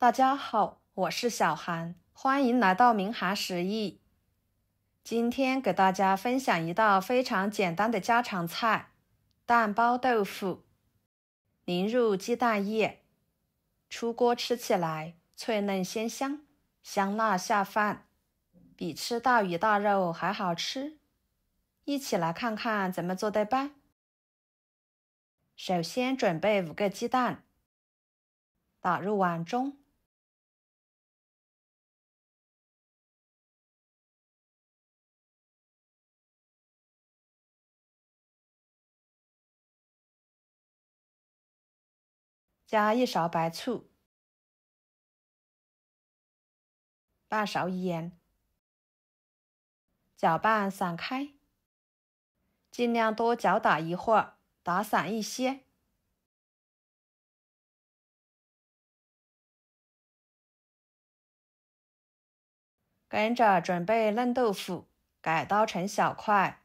大家好，我是小韩，欢迎来到明涵食艺。今天给大家分享一道非常简单的家常菜——蛋包豆腐。淋入鸡蛋液，出锅吃起来脆嫩鲜香，香辣下饭，比吃大鱼大肉还好吃。一起来看看怎么做的吧。首先准备5个鸡蛋，打入碗中。加1勺白醋，半勺盐，搅拌散开，尽量多搅打一会儿，打散一些。跟着准备嫩豆腐，改刀成小块，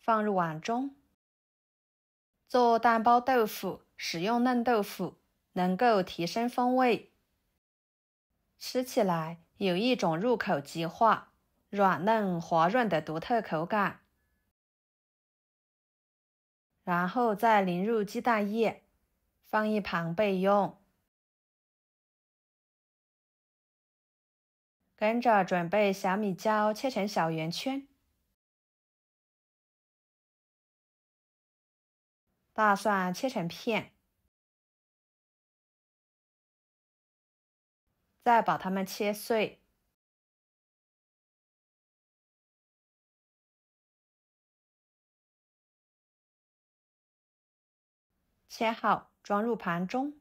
放入碗中。做蛋包豆腐使用嫩豆腐，能够提升风味，吃起来有一种入口即化、软嫩滑润的独特口感。然后再淋入鸡蛋液，放一旁备用。跟着准备小米椒，切成小圆圈。大蒜切成片，再把它们切碎。切好，装入盘中。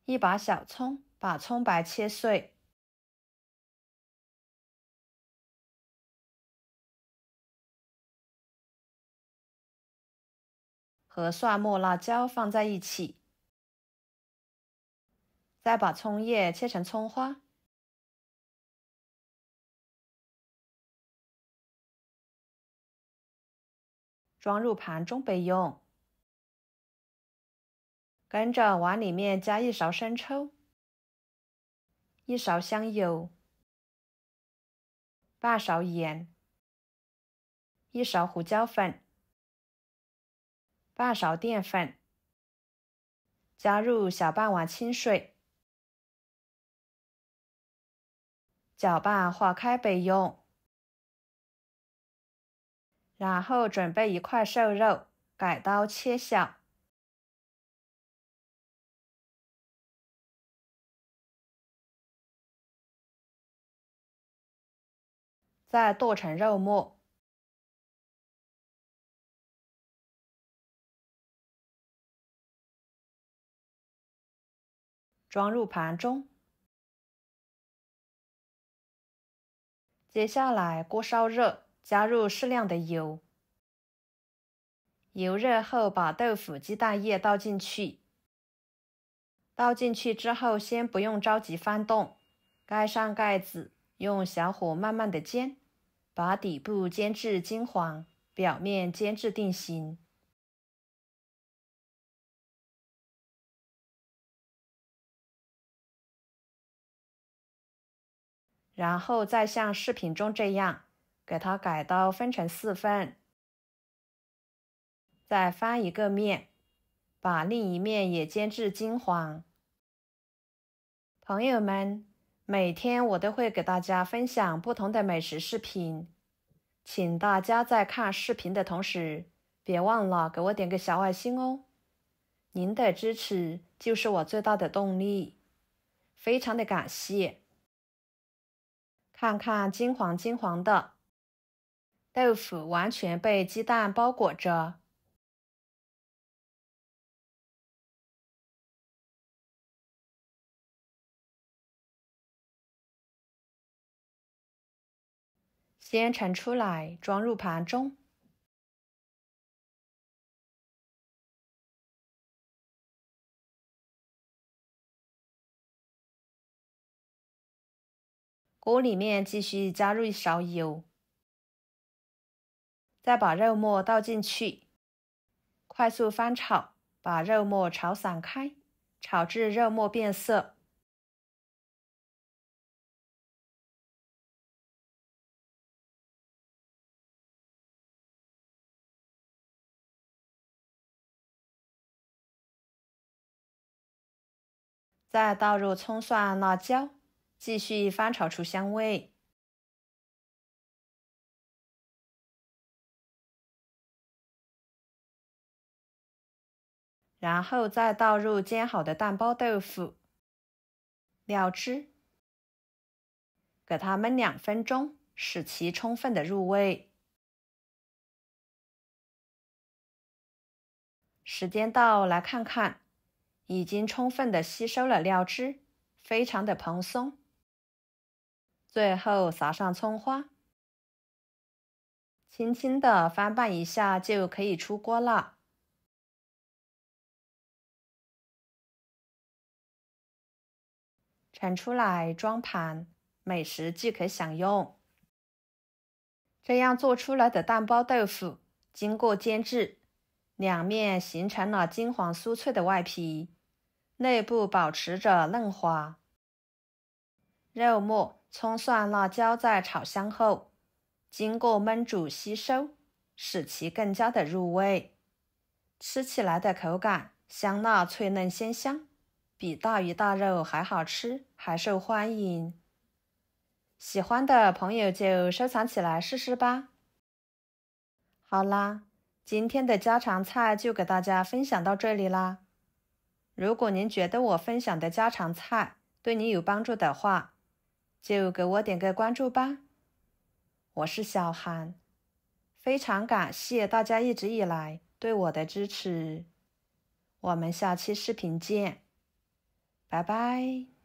一把小葱，把葱白切碎。和蒜末、辣椒放在一起。再把葱叶切成葱花。装入盘中备用。跟着往里面加1勺生抽，1勺香油，半勺盐，1勺胡椒粉，半勺淀粉，加入小半碗清水，搅拌化开备用。然后准备1块瘦肉，改刀切小。再剁成肉末。装入盘中。接下来锅烧热，加入适量的油。油热后，把豆腐、鸡蛋液倒进去。倒进去之后，先不用着急翻动，盖上盖子，用小火慢慢的煎，把底部煎至金黄，表面煎至定型。然后再像视频中这样，给它改刀分成4份。再翻一个面，把另一面也煎至金黄。朋友们，每天我都会给大家分享不同的美食视频，请大家在看视频的同时，别忘了给我点个小爱心哦。您的支持就是我最大的动力，非常的感谢。看看金黄金黄的，豆腐完全被鸡蛋包裹着。先盛出来，装入盘中。锅里面继续加入1勺油，再把肉末倒进去，快速翻炒，把肉末炒散开，炒至肉末变色。再倒入葱蒜辣椒，继续翻炒出香味。然后再倒入煎好的蛋包豆腐、料汁，给它焖2分钟，使其充分的入味。时间到，来看看，已经充分的吸收了料汁，非常的蓬松。最后撒上葱花，轻轻的翻拌一下就可以出锅了。盛出来装盘，美食即可享用。这样做出来的蛋包豆腐，经过煎制，两面形成了金黄酥脆的外皮，内部保持着嫩滑。肉末、葱蒜、辣椒在炒香后，经过焖煮吸收，使其更加的入味。吃起来的口感香辣脆嫩鲜香，比大鱼大肉还好吃，还受欢迎。喜欢的朋友就收藏起来试试吧。好啦，今天的家常菜就给大家分享到这里啦。如果您觉得我分享的家常菜对你有帮助的话，就给我点个关注吧。我是小韩，非常感谢大家一直以来对我的支持。我们下期视频见，拜拜。